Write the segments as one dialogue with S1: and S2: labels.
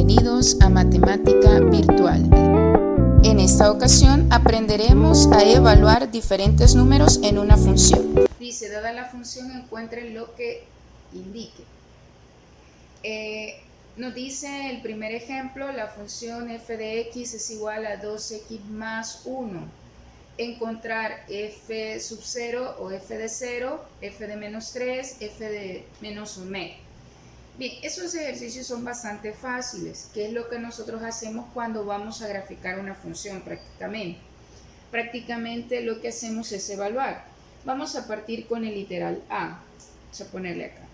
S1: Bienvenidos a Matemática Virtual. En esta ocasión aprenderemos a evaluar diferentes números en una función. Dice, dada la función, encuentre lo que indique. Nos dice el primer ejemplo, la función f de x es igual a 2x más 1. Encontrar f sub 0 o f de 0, f de menos 3, f de menos 1 medio. Bien, esos ejercicios son bastante fáciles, que es lo que nosotros hacemos cuando vamos a graficar una función prácticamente. Prácticamente lo que hacemos es evaluar. Vamos a partir con el literal A. Vamos a ponerle acá.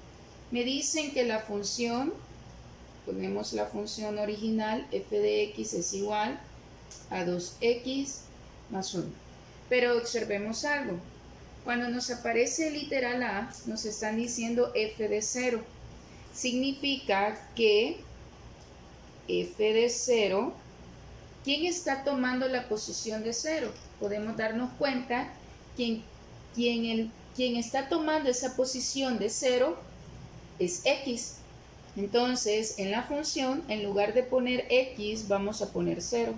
S1: Me dicen que la función, ponemos la función original, f de x es igual a 2x más 1. Pero observemos algo. Cuando nos aparece el literal A, nos están diciendo f de 0. Significa que f de 0, ¿quién está tomando la posición de 0? Podemos darnos cuenta que quien está tomando esa posición de 0 es x. Entonces, en la función, en lugar de poner x, vamos a poner 0.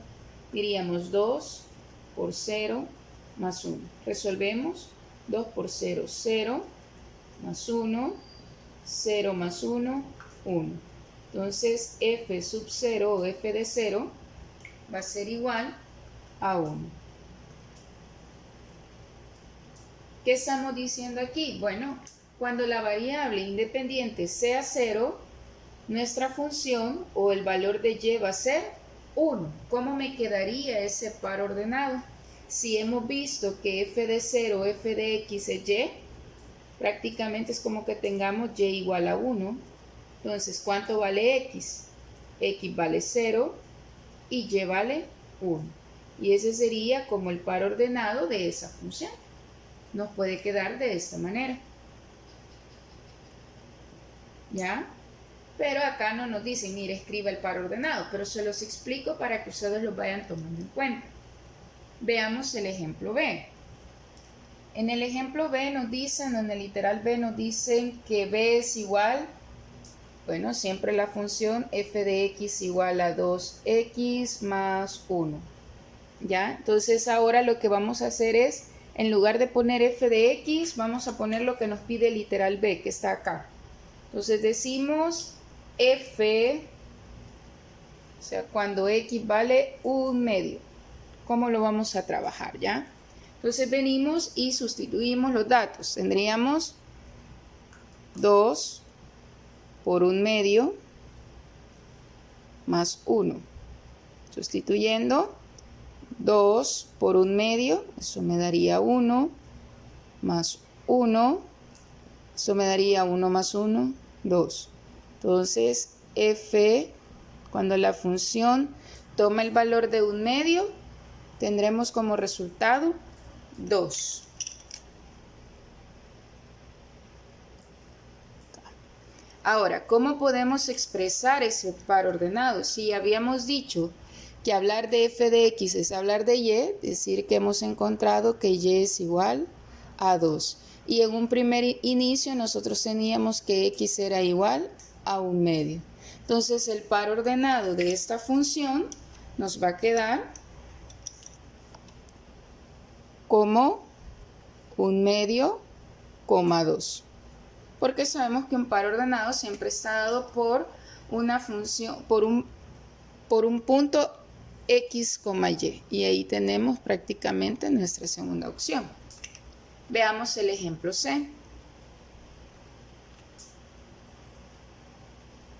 S1: Diríamos 2 por 0 más 1. Resolvemos. 2 por 0, 0 más 1. 0 más 1, 1. Entonces, f sub 0 o f de 0 va a ser igual a 1. ¿Qué estamos diciendo aquí? Bueno, cuando la variable independiente sea 0, nuestra función o el valor de y va a ser 1. ¿Cómo me quedaría ese par ordenado? Si hemos visto que f de 0 o f de x es y, prácticamente es como que tengamos y igual a 1. Entonces, ¿cuánto vale x? X vale 0 y y vale 1. Y ese sería como el par ordenado de esa función. Nos puede quedar de esta manera. ¿Ya? Pero acá no nos dice, mire, escriba el par ordenado, pero se los explico para que ustedes lo vayan tomando en cuenta. Veamos el ejemplo B. En el ejemplo B nos dicen, en el literal B nos dicen que B es igual, bueno, siempre la función f de x igual a 2x más 1. ¿Ya? Entonces ahora lo que vamos a hacer es, en lugar de poner f de x, vamos a poner lo que nos pide el literal B, que está acá. Entonces decimos f, o sea, cuando x vale 1 medio. ¿Cómo lo vamos a trabajar, ya? Entonces venimos y sustituimos los datos. Tendríamos 2 por 1 medio más 1. Sustituyendo 2 por 1 medio, eso me daría 1 más 1. Eso me daría 1 más 1, 2. Entonces, f, cuando la función toma el valor de 1 medio, tendremos como resultado 2. Ahora, ¿cómo podemos expresar ese par ordenado? Si habíamos dicho que hablar de f de x es hablar de y, decir que hemos encontrado que y es igual a 2. Y en un primer inicio nosotros teníamos que x era igual a 1 medio. Entonces el par ordenado de esta función nos va a quedar como 1 medio, 2. Porque sabemos que un par ordenado siempre está dado por una función, por un punto x, y. Y ahí tenemos prácticamente nuestra segunda opción. Veamos el ejemplo C.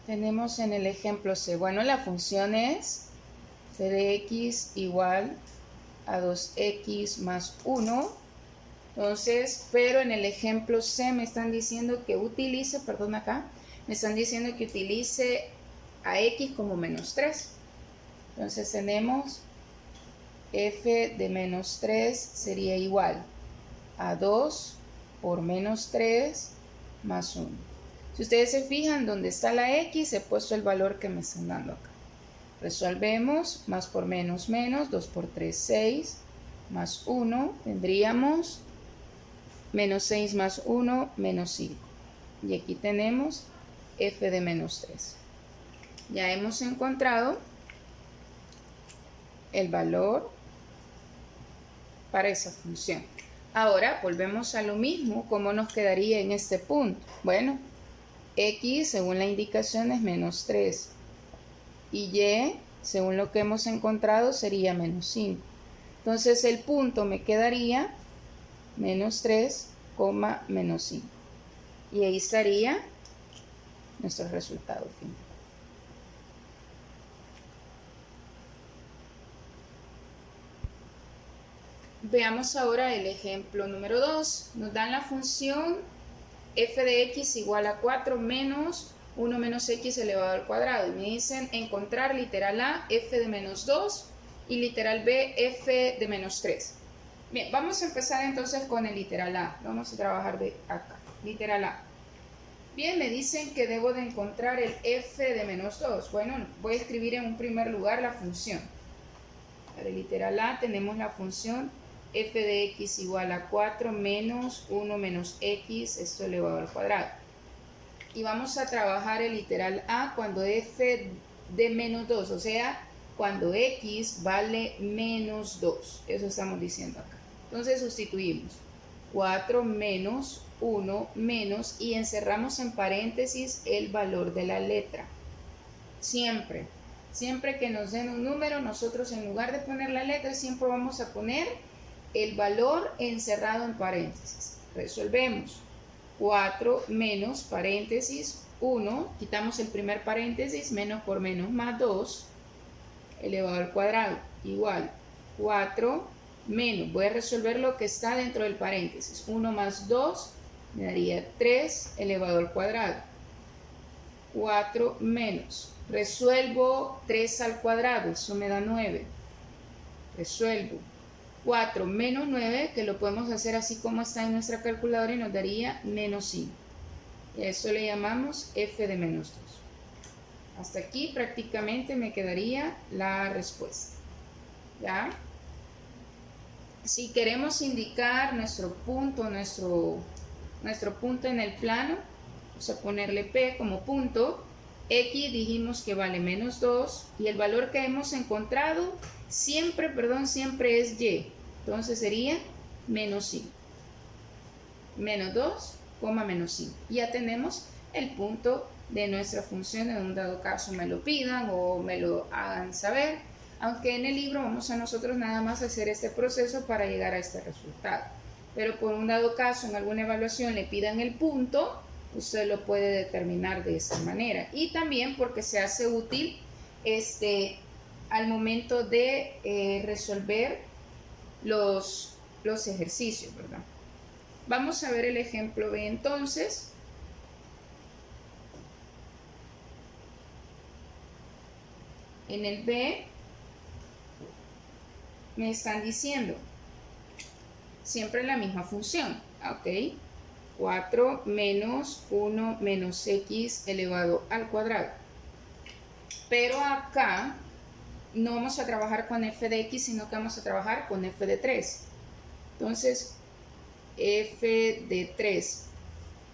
S1: Tenemos en el ejemplo C, bueno, la función es f de x igual a 2x más 1. Entonces, pero en el ejemplo C me están diciendo que utilice, me están diciendo que utilice a x como menos 3. Entonces tenemos f de menos 3 sería igual a 2 por menos 3 más 1. Si ustedes se fijan donde está la x, he puesto el valor que me están dando acá. Resolvemos, más por menos, 2 por 3, 6, más 1, tendríamos menos 6 más 1, menos 5. Y aquí tenemos f de menos 3. Ya hemos encontrado el valor para esa función. Ahora volvemos a lo mismo. ¿Cómo nos quedaría en este punto? Bueno, x según la indicación es menos 3 y y según lo que hemos encontrado sería menos 5. Entonces el punto me quedaría menos 3, menos 5. Y ahí estaría nuestro resultado final. Veamos ahora el ejemplo número 2. Nos dan la función f de x igual a 4 menos 1 menos x elevado al cuadrado. Y me dicen encontrar literal A, f de menos 2 y literal B, f de menos 3. Bien, vamos a empezar entonces con el literal A. Vamos a trabajar de acá. Literal A. Bien, me dicen que debo de encontrar el f de menos 2. Bueno, voy a escribir en un primer lugar la función. Para el literal A tenemos la función f de x igual a 4 menos 1 menos x, esto elevado al cuadrado. Y vamos a trabajar el literal A cuando f de menos 2, o sea, cuando x vale menos 2. Eso estamos diciendo acá. Entonces sustituimos 4 menos 1 menos y encerramos en paréntesis el valor de la letra. Siempre que nos den un número, nosotros en lugar de poner la letra, siempre vamos a poner el valor encerrado en paréntesis. Resolvemos. 4 menos paréntesis 1, quitamos el primer paréntesis, menos por menos más 2, elevado al cuadrado, igual 4 menos, voy a resolver lo que está dentro del paréntesis, 1 más 2 me daría 3 elevado al cuadrado, 4 menos, resuelvo 3 al cuadrado, eso me da 9, resuelvo 4 menos 9, que lo podemos hacer así como está en nuestra calculadora y nos daría menos 5. Y a eso le llamamos f de menos 2. Hasta aquí prácticamente me quedaría la respuesta. ¿Ya? Si queremos indicar nuestro punto punto en el plano, vamos a ponerle P como punto. X dijimos que vale menos 2 y el valor que hemos encontrado siempre es Y. Entonces sería menos 5. Menos 2, menos 5. Ya tenemos el punto de nuestra función. En un dado caso me lo pidan o me lo hagan saber. Aunque en el libro vamos a nosotros nada más hacer este proceso para llegar a este resultado. Pero por un dado caso en alguna evaluación le pidan el punto, usted lo puede determinar de esta manera. Y también porque se hace útil al momento de resolver los ejercicios, ¿verdad? Vamos a ver el ejemplo B entonces. En el B me están diciendo siempre la misma función, ¿ok? 4 menos 1 menos x elevado al cuadrado. Pero acá no vamos a trabajar con f de x, sino que vamos a trabajar con f de 3. Entonces, f de 3.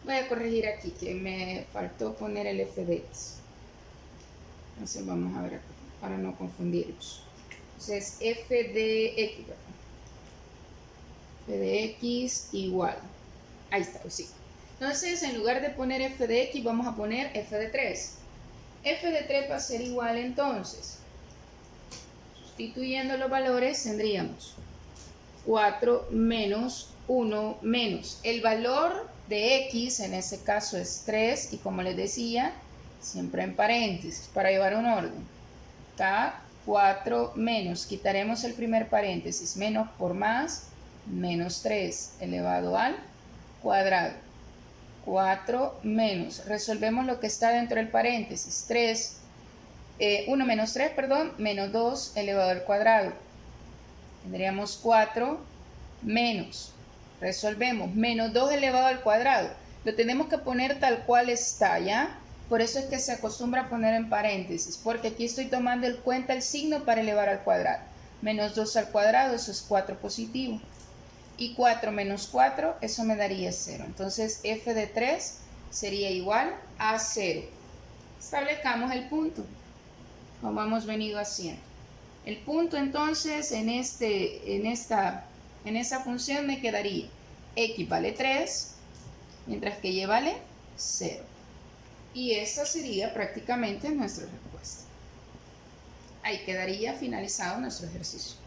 S1: Voy a corregir aquí, que me faltó poner el f de x. Entonces, vamos a ver aquí, para no confundirnos. Entonces, f de x igual. Ahí está, sí. Entonces, en lugar de poner f de x, vamos a poner f de 3. F de 3 va a ser igual entonces. Sustituyendo los valores tendríamos 4 menos 1 menos. El valor de x en este caso es 3 y como les decía, siempre en paréntesis para llevar un orden. Acá 4 menos, quitaremos el primer paréntesis, menos por más, menos 3 elevado al cuadrado. 4 menos, resolvemos lo que está dentro del paréntesis, 1 menos 3, menos 2 elevado al cuadrado. Tendríamos 4 menos, resolvemos, menos 2 elevado al cuadrado. Lo tenemos que poner tal cual está, ¿ya? Por eso es que se acostumbra a poner en paréntesis, porque aquí estoy tomando en cuenta el signo para elevar al cuadrado. Menos 2 al cuadrado, eso es 4 positivo. Y 4 menos 4, eso me daría 0. Entonces, f de 3 sería igual a 0. Establezcamos el punto. como hemos venido haciendo. El punto entonces en esa función me quedaría x vale 3, mientras que y vale 0. Y esta sería prácticamente nuestra respuesta. Ahí quedaría finalizado nuestro ejercicio.